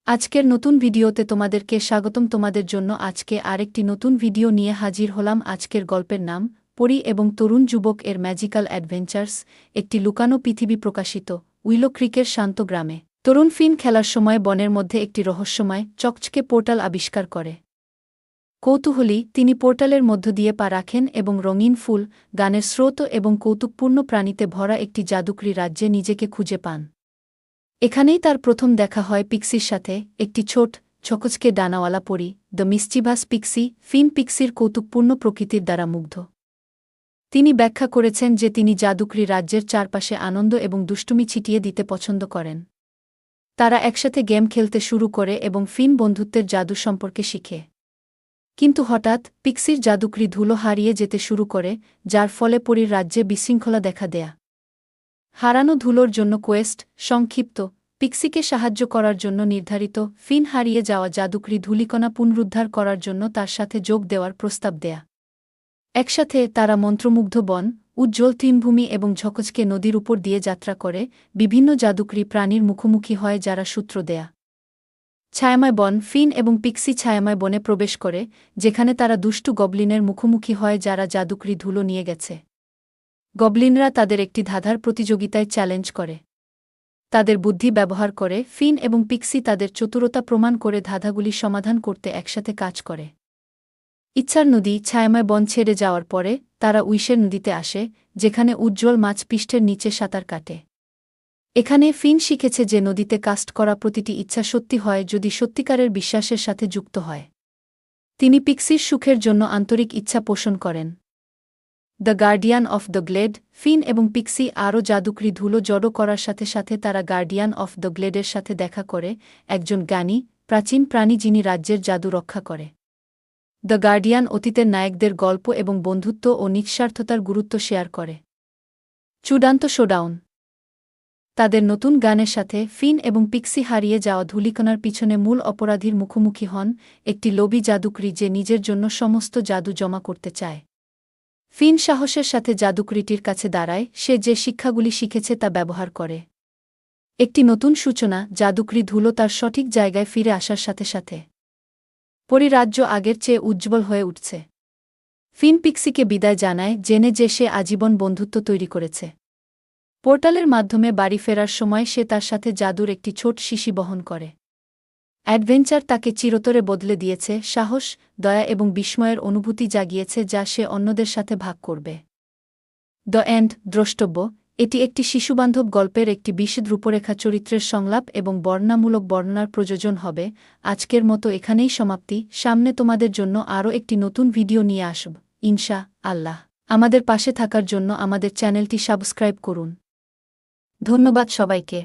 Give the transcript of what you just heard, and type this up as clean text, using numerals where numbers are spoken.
আজকের নতুন ভিডিওতে তোমাদেরকে স্বাগতম। তোমাদের জন্য আজকে আরেকটি নতুন ভিডিও নিয়ে হাজির হলাম। আজকের গল্পের নাম পরী এবং তরুণ যুবক এর ম্যাজিক্যাল অ্যাডভেঞ্চার্স। একটি লুকানো পৃথিবী প্রকাশিত উইলো ক্রিকের শান্ত গ্রামে তরুণ ফিন খেলার সময় বনের মধ্যে একটি রহস্যময় চকচকে পোর্টাল আবিষ্কার করে। কৌতূহলী তিনি পোর্টালের মধ্য দিয়ে পা রাখেন এবং রঙিন ফুল, গানের স্রোত এবং কৌতুকপূর্ণ প্রাণীতে ভরা একটি জাদুকরী রাজ্যে নিজেকে খুঁজে পান। এখানেই তার প্রথম দেখা হয় পিক্সির সাথে, একটি ছোট ছকচকে ডানাওয়ালা পরী, দ্য মিস্চিভাস পিক্সি। ফিন পিক্সির কৌতুকপূর্ণ প্রকৃতির দ্বারা মুগ্ধ। তিনি ব্যাখ্যা করেছেন যে তিনি জাদুকরী রাজ্যের চারপাশে আনন্দ এবং দুষ্টুমি ছিটিয়ে দিতে পছন্দ করেন। তারা একসাথে গেম খেলতে শুরু করে এবং ফিন বন্ধুত্বের জাদু সম্পর্কে শিখে। কিন্তু হঠাৎ পিক্সির জাদুকরী ধুলো হারিয়ে যেতে শুরু করে, যার ফলে পরীর রাজ্যে বিশৃঙ্খলা দেখা দেয়া। হারানো ধুলোর জন্য কোয়েস্ট সংক্ষিপ্ত পিক্সিকে সাহায্য করার জন্য নির্ধারিত। ফিন হারিয়ে যাওয়া জাদুকরী ধূলিকণা পুনরুদ্ধার করার জন্য তার সাথে যোগ দেওয়ার প্রস্তাব দেয়া। একসাথে তারা মন্ত্রমুগ্ধ বন, উজ্জ্বল তৃণভূমি এবং ঝকঝকে নদীর উপর দিয়ে যাত্রা করে বিভিন্ন জাদুকরী প্রাণীর মুখোমুখি হয় যারা সূত্র দেয়া। ছায়াময় বন। ফিন এবং পিক্সি ছায়াময় বনে প্রবেশ করে, যেখানে তারা দুষ্টু গবলিনের মুখোমুখি হয় যারা জাদুকরী ধুলো নিয়ে গেছে। গবলিনরা তাদের একটি ধাঁধার প্রতিযোগিতায় চ্যালেঞ্জ করে। তাদের বুদ্ধি ব্যবহার করে ফিন এবং পিক্সি তাদের চতুরতা প্রমাণ করে ধাঁধাগুলি সমাধান করতে একসাথে কাজ করে। ইচ্ছার নদী। ছায়াময় বন ছেড়ে যাওয়ার পরে তারা উইশের নদীতে আসে, যেখানে উজ্জ্বল মাছ পৃষ্ঠের নিচে সাঁতার কাটে। এখানে ফিন শিখেছে যে নদীতে কাস্ট করা প্রতিটি ইচ্ছা সত্যি হয় যদি সত্যিকারের বিশ্বাসের সাথে যুক্ত হয়। তিনি পিক্সির সুখের জন্য আন্তরিক ইচ্ছা পোষণ করেন। The Guardian of the Glade. Finn এবং পিক্সি আরও জাদুকরী ধুলো জড়ো করার সাথে সাথে তারা গার্ডিয়ান অফ দ্য গ্লেডের সাথে দেখা করে, একজন জ্ঞানী প্রাচীন প্রাণী যিনি রাজ্যের জাদু রক্ষা করে। দ্য গার্ডিয়ান অতীতের নায়কদের গল্প এবং বন্ধুত্ব ও নিঃস্বার্থতার গুরুত্ব শেয়ার করে। চূড়ান্ত শোডাউন। তাদের নতুন গানের সাথে ফিন এবং পিক্সি হারিয়ে যাওয়া ধূলিকণার পিছনে মূল অপরাধীর মুখোমুখি হন, একটি লোভী জাদুকরী যে নিজের জন্য সমস্ত জাদু জমা করতে চায়। ফিন সাহসের সাথে জাদুকরীটির কাছে দাঁড়ায়, সে যে শিক্ষাগুলি শিখেছে তা ব্যবহার করে। একটি নতুন সূচনা। জাদুকরী ধুলো তার সঠিক জায়গায় ফিরে আসার সাথে সাথে পরিরাজ্য আগের চেয়ে উজ্জ্বল হয়ে উঠছে। ফিন পিক্সিকে বিদায় জানায়, জেনে যে সে আজীবন বন্ধুত্ব তৈরি করেছে। পোর্টালের মাধ্যমে বাড়ি ফেরার সময় সে তার সাথে জাদুর একটি ছোট শিশি বহন করে। অ্যাডভেঞ্চার তাকে চিরতরে বদলে দিয়েছে, সাহস, দয়া এবং বিস্ময়ের অনুভূতি জাগিয়েছে যা সে অন্যদের সাথে ভাগ করবে। The end. দ্রষ্টব্য। এটি একটি শিশুবান্ধব গল্পের একটি বিশদ রূপরেখা চরিত্রের সংলাপ এবং বর্ণনামূলক বর্ণনার প্রযোজন হবে। আজকের মতো এখানেই সমাপ্তি। সামনে তোমাদের জন্য আরও একটি নতুন ভিডিও নিয়ে আসব ইনশা আল্লাহ। আমাদের পাশে থাকার জন্য আমাদের চ্যানেলটি সাবস্ক্রাইব করুন। ধন্যবাদ সবাইকে।